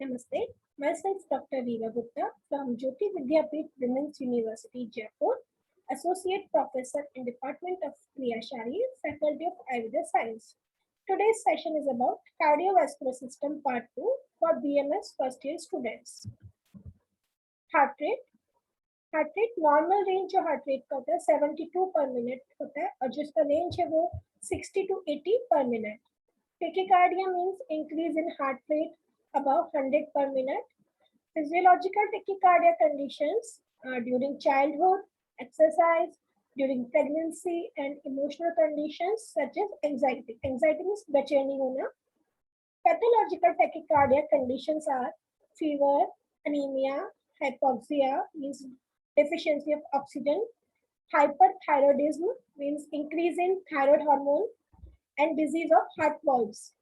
Namaste. Myself Dr. Riva Gupta from JAYOTI VIDYAPEETH Women's University, Jaipur, Associate Professor in Department of KRIYA SHARIR, Faculty of Ayurveda Science. Today's session is about Cardiovascular System Part 2 for BMS first year students. Heart rate. Heart rate normal range जो heart rate का होता है 72 पर minute होता है और जिसका range है वो 60 to 80 पर minute. Tachycardia means increase in heart rate above 100 per minute. Physiological tachycardia conditions during childhood, exercise, during pregnancy, and emotional conditions such as anxiety. Anxiety means बेचैनी होना. Pathological tachycardia conditions are fever, anemia, hypoxia means deficiency of oxygen, hyperthyroidism means increase in thyroid hormone, and disease of heart valves.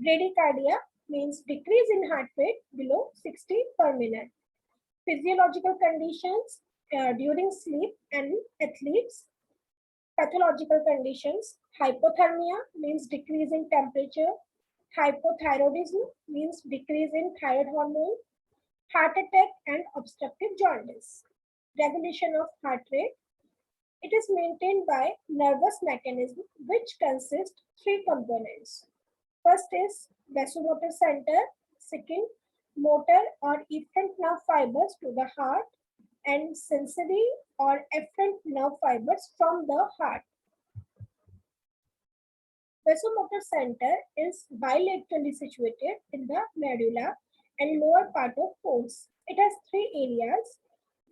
Bradycardia means decrease in heart rate below 60 per minute. Physiological conditions during sleep and athletes. Pathological conditions, hypothermia means decrease in temperature, hypothyroidism means decrease in thyroid hormone, heart attack and obstructive jaundice. Regulation of heart rate. It is maintained by nervous mechanism which consists three components. First is vasomotor center, second motor or efferent nerve fibers to the heart, and sensory or efferent nerve fibers from the heart. Vasomotor center is bilaterally situated in the medulla and lower part of pons. It has three areas: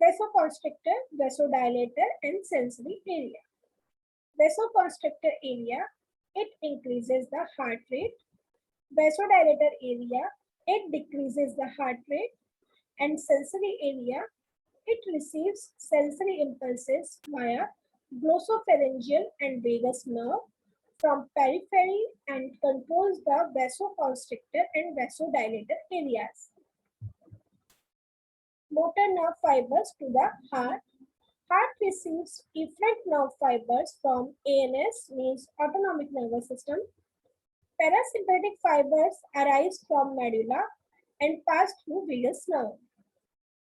vasoconstrictor, vasodilator, and sensory area. Vasoconstrictor area, it increases the heart rate. Vasodilator area, it decreases the heart rate. And sensory area, it receives sensory impulses via glossopharyngeal and vagus nerve from periphery and controls the vasoconstrictor and vasodilator areas. Motor nerve fibers to the heart. Heart receives efferent nerve fibers from ANS, means autonomic nervous system. Parasympathetic fibers arise from medulla and pass through vagus nerve.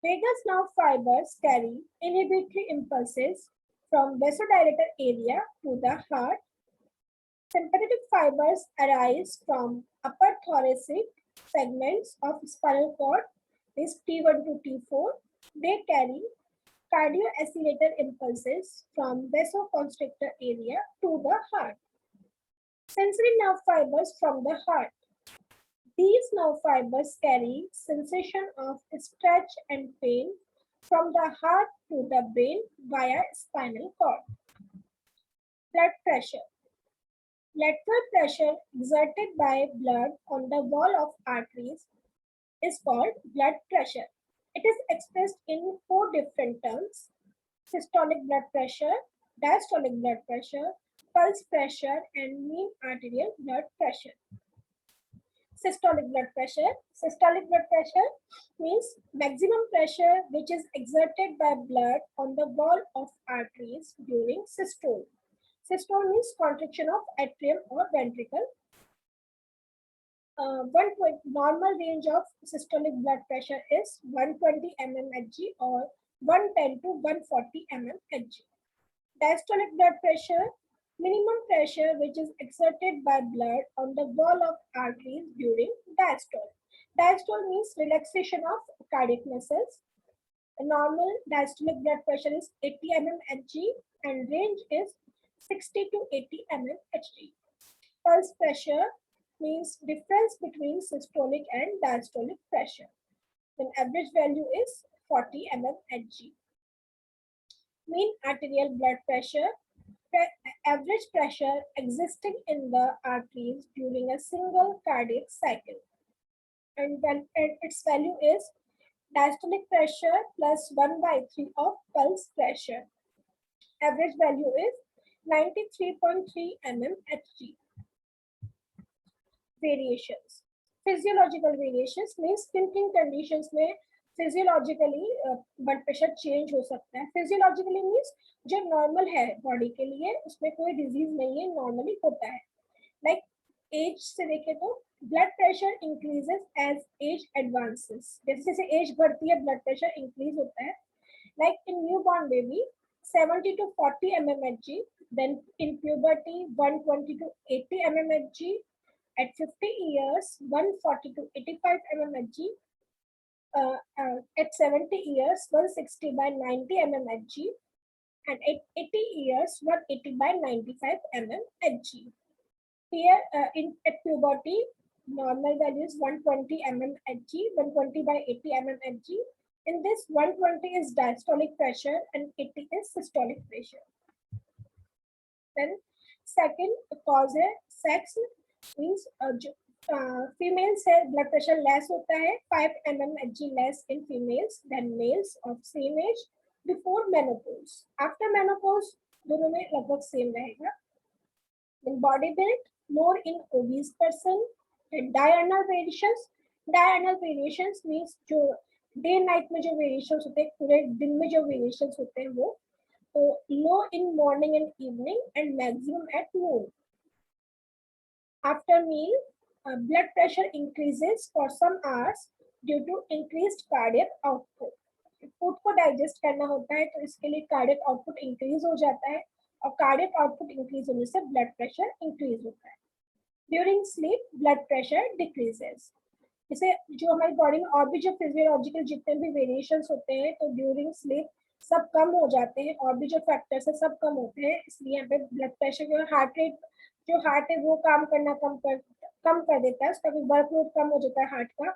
Vagus nerve fibers carry inhibitory impulses from vasodilator area to the heart. Sympathetic fibers arise from upper thoracic segments of spinal cord, is T1 to T4. They carry cardioaccelerator impulses from vasoconstrictor area to the heart. Sensory nerve fibers from the heart. These nerve fibers carry sensation of stretch and pain from the heart to the brain via spinal cord. Blood pressure. Lateral pressure exerted by blood on the wall of arteries is called blood pressure. It is expressed in four different terms: systolic blood pressure, diastolic blood pressure, pulse pressure, and mean arterial blood pressure. Systolic blood pressure. Systolic blood pressure means maximum pressure which is exerted by blood on the wall of arteries during systole. Systole means contraction of atrium or ventricle. Normal range of systolic blood pressure is 120 mmHg or 110 to 140 mmHg. Diastolic blood pressure, minimum pressure which is exerted by blood on the wall of arteries during diastole. Diastole means relaxation of cardiac muscles. The normal diastolic blood pressure is 80 mmHg and range is 60 to 80 mmHg. Pulse pressure means difference between systolic and diastolic pressure. Then average value is 40 mmHg. Mean arterial blood pressure, average pressure existing in the arteries during a single cardiac cycle. And its value is diastolic pressure plus 1/3 of pulse pressure. Average value is 93.3 mmHg. Variations. Physiological variations means किन conditions में physiologically blood pressure change हो सकता है. Physiologically means जो normal है body के लिए उसमें कोई disease नहीं है, normally होता है. Like एज से देखें तो blood pressure increases as age advances, जैसे जैसे एज बढ़ती है ब्लड प्रेशर इंक्रीज होता है. Like in newborn baby, 70 to 40 mmHg, then in puberty 120 to 80 mmHg, at 50 years 140 to 85 mmHg, at 70 years 160 by 90 mmHg, and at 80 years 180 by 95 mmHg. Here at puberty, normal value is 120 mmHg, 120 by 80 mmHg. In this, 120 is diastolic pressure and 80 is systolic pressure. Then second cause है sex, means females से blood pressure less होता है 5 mmHg less in females than males of same age before menopause. After menopause दोनों में लगभग same रहेगा. Then body build, more in obese person. And diurnal variations. Diurnal variations means जो day night में जो variations होते हैं, पूरे दिन में जो वेरिएशंस होते हैं वो, तो low in morning and evening and maximum at noon. After meal blood pressure increases for some hours due to increased cardiac output. Food को डाइजेस्ट करना होता है तो इसके लिए कार्डियक आउटपुट इंक्रीज हो जाता है, और कार्डियक आउटपुट इंक्रीज होने से ब्लड प्रेशर इंक्रीज होता है. During sleep blood pressure decreases. जैसे जो हमारी बॉडी में और भी जो फिजियोलॉजिकल जितने भी वेरिएशंस होते हैं, तो ड्यूरिंग स्लीप सब कम हो जाते हैं, और भी जो फैक्टर्स है सब कम होते हैं. इसलिए यहाँ पे ब्लड प्रेशर जो हार्ट रेट, जो हार्ट है वो काम करना कम कर देता है, उसका भी वर्कलोड कम हो जाता है हार्ट का,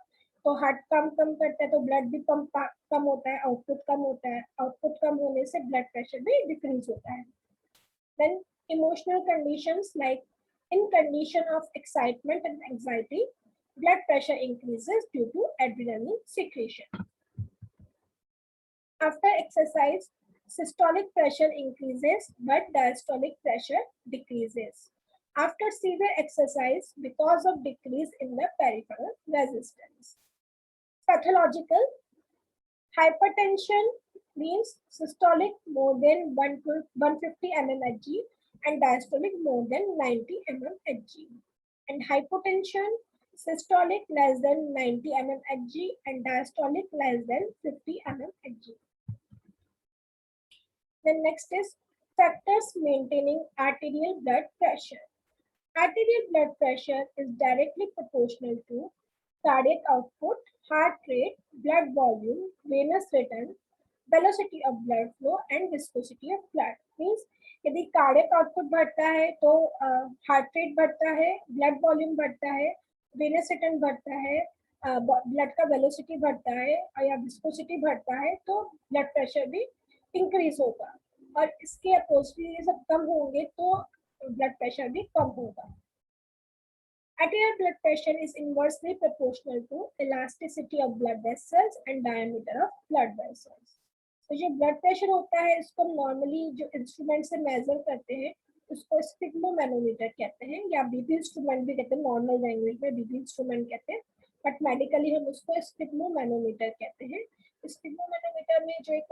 तो हार्ट कम करता है तो ब्लड भी कम होता है, आउटपुट कम होता है, आउटपुट कम होने से ब्लड प्रेशर भी डिक्रीज होता है. Then emotional conditions, like in condition of excitement and anxiety, blood pressure increases due to adrenaline secretion. After exercise, systolic pressure increases but diastolic pressure decreases. After severe exercise, because of decrease in the peripheral resistance. Pathological hypertension means systolic more than 150 mmHg and diastolic more than 90 mmHg. And hypotension, systolic less than 90 mmHg and diastolic less than 50 mmHg. Then next is factors maintaining arterial blood pressure. Arterial blood pressure is directly proportional to cardiac output, heart rate, blood volume, venous return, velocity of blood flow and viscosity of blood. Means यदि cardiac output बढ़ता है तो heart rate बढ़ता है, blood volume बढ़ता है, Venus return बढ़ता है, ब्लड का वेलोसिटी बढ़ता है या विस्कोसिटी बढ़ता है, तो ब्लड प्रेशर भी इंक्रीज होगा. और इसके अपोजिट सब कम होंगे तो ब्लड प्रेशर भी कम होगा. Arterial blood pressure is inversely proportional to elasticity of blood vessels and diameter of blood vessels. तो जो ब्लड प्रेशर होता है इसको नॉर्मली जो इंस्ट्रूमेंट से मेजर करते हैं उसको स्पिग्मोमैनोमीटर कहते हैं, या बीपी इंस्ट्रूमेंट भी कहते हैं. नॉर्मल लैंग्वेज में बीपी इंस्ट्रूमेंट कहते हैं, बट मेडिकली हम उसको स्पिग्मोमैनोमीटर कहते हैं. स्पिग्मोमैनोमीटर में जो एक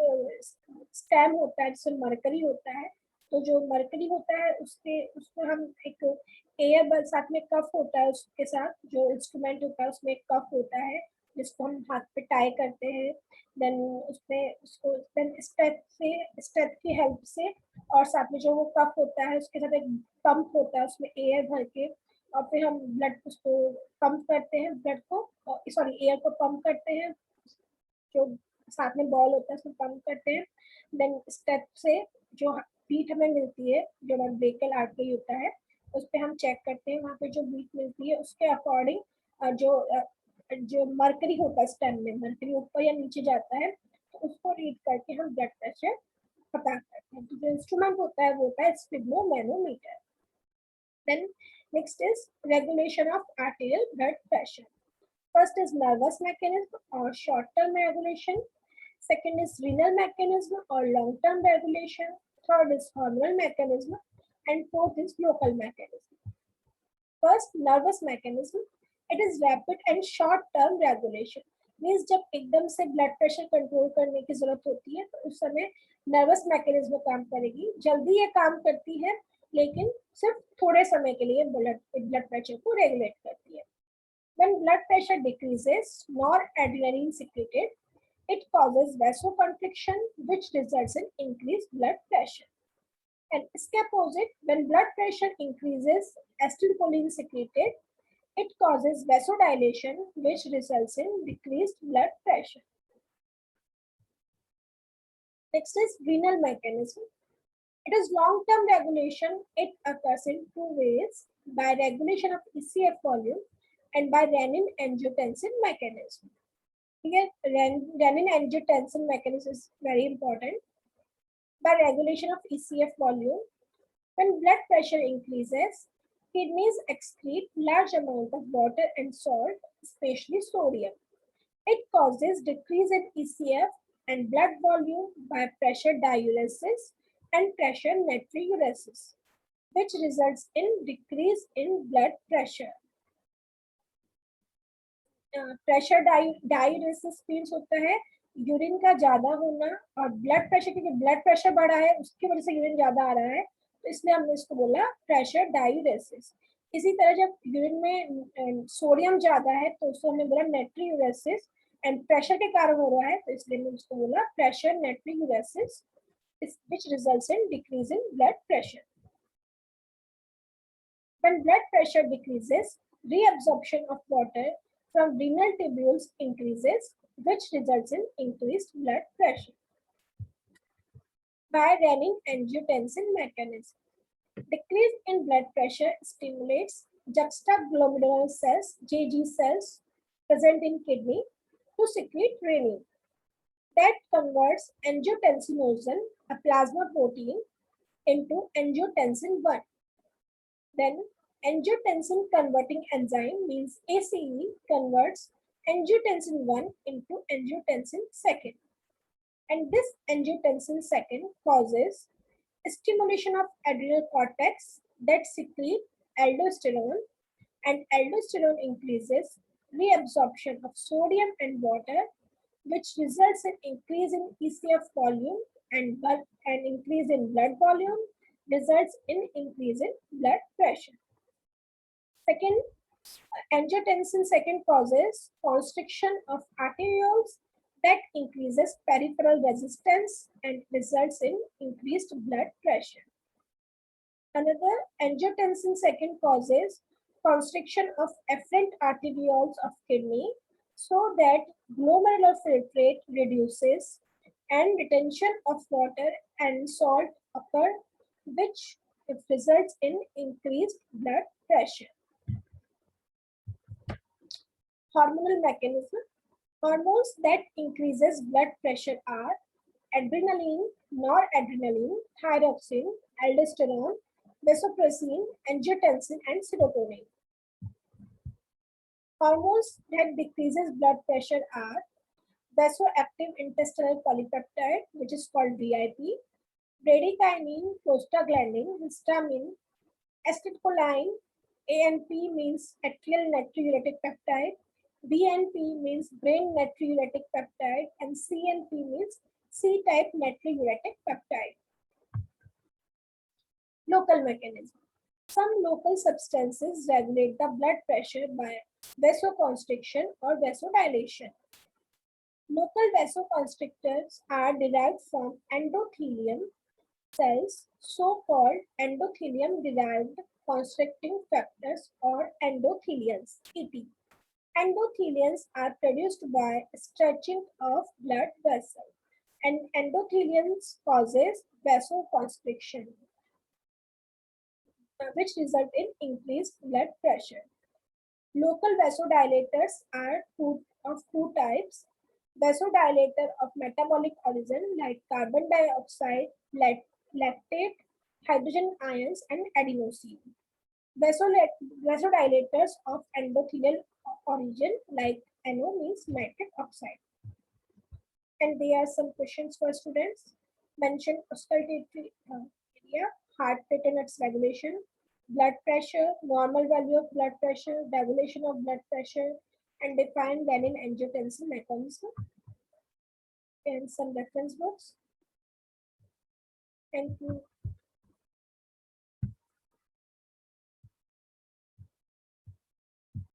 स्टेम होता है जिसमें मरकरी होता है, तो जो मरकरी होता है उसको हम एक एयर साथ में कफ होता है, उसके साथ जो इंस्ट्रूमेंट होता है उसमें एक कफ होता है जिसको हम हाथ पे टाई करते हैं. देन उसको स्टेप की हेल्प से, और साथ में जो वो कफ होता है उसके साथ एक पंप होता है उसमें एयर भर के, और फिर हम ब्लड उसको पंप करते हैं, ब्लड को एयर को पंप करते हैं, जो साथ में बॉल होता है उसमें पंप करते हैं. देन स्टेप से जो बीट हमें मिलती है, जो हमारा ब्रेकियल आर्टरी होता है उस पर हम चेक करते हैं, वहाँ पे जो बीट मिलती है उसके अकॉर्डिंग जो मरकरी होता है स्टेम में, मरकरी ऊपर या नीचे जाता है तो उसको रीड करके हम ब्लड प्रेशर पता करते हैं. तो जो इंस्ट्रूमेंट होता है वो होता है sphygmomanometer. Then next is regulation of arterial blood pressure. First is nervous mechanism और short term regulation. Second is renal mechanism और long term regulation. Third is hormonal mechanism and fourth is local mechanism. First, nervous mechanism. It is rapid and short-term regulation. Means जब एकदम से blood pressure control करने की जरूरत होती है तो उस समय nervous mechanism काम करेगी. जल्दी ये काम करती है लेकिन सिर्फ थोड़े समय के लिए ब्लड प्रेशर को रेगुलेट करती है. When blood pressure decreases, noradrenaline secreted. It causes vasoconstriction, which results in increased blood pressure. And इसके opposite, when blood pressure increases, acetylcholine secreted. It causes vasodilation, which results in decreased blood pressure. Next is renal mechanism. It is long-term regulation. It occurs in two ways: by regulation of ECF volume and by renin-angiotensin mechanism. Here, renin-angiotensin mechanism is very important. By regulation of ECF volume, when blood pressure increases, kidneys excrete large amount of water and salt, especially sodium. It causes decrease in ECF and blood volume by pressure diuresis and pressure natriuresis, which results in decrease in blood pressure. Pressure diuresis means होता है urine का ज्यादा होना, और blood pressure, क्योंकि blood pressure बढ़ा है उसकी वजह से यूरिन ज्यादा आ रहा है, तो इसलिए हमने इसको बोला प्रेशर डायूरेसिस. इसी तरह जब यूरिन में सोडियम ज्यादा है तो उसको हमने बोला नेट्रियूरेसिस, एंड प्रेशर के कारण हो रहा है तो इसलिए हमने उसको बोला pressure नेट्रियूरेसिस, which results in decrease in blood pressure. When blood pressure decreases, reabsorption of water from renal tubules increases, which results in increased blood pressure. By renin-angiotensin mechanism, decrease in blood pressure stimulates juxtaglomerular cells, JG cells, present in kidney to secrete renin. That converts angiotensinogen, a plasma protein, into angiotensin 1. Then angiotensin converting enzyme means ACE converts angiotensin 1 into angiotensin 2. And this angiotensin 2 causes stimulation of adrenal cortex that secrete aldosterone, and aldosterone increases reabsorption of sodium and water, which results in increase in ECF volume, and increase in blood volume results in increase in blood pressure. Second, angiotensin 2 causes constriction of arterioles that increases peripheral resistance and results in increased blood pressure. Another, angiotensin 2 causes constriction of afferent arterioles of kidney so that glomerular filtrate reduces and retention of water and salt occur, which results in increased blood pressure. Hormonal mechanism. Hormones that increases blood pressure are adrenaline, noradrenaline, thyroxine, aldosterone, vasopressin, angiotensin, and serotonin. Hormones that decreases blood pressure are vasoactive intestinal polypeptide, which is called VIP, bradykinin, prostaglandin, histamine, acetylcholine, ANP means atrial natriuretic peptide, BNP means brain natriuretic peptide, and CNP means C-type natriuretic peptide. Local mechanism. Some local substances regulate the blood pressure by vasoconstriction or vasodilation. Local vasoconstrictors are derived from endothelium cells, so-called endothelium-derived constricting factors or endothelians, ET. Endothelians are produced by stretching of blood vessel, and endothelians causes vasoconstriction, which result in increased blood pressure. Local vasodilators are of two types: vasodilator of metabolic origin like carbon dioxide, lactate, hydrogen ions, and adenosine. Vasodilators of endothelial origin like NO means nitric oxide. And there are some questions for students. Mention auscultatory area, heart rate and its regulation, blood pressure, normal value of blood pressure, regulation of blood pressure, and define renin-angiotensin mechanism, and some reference books. Thank you.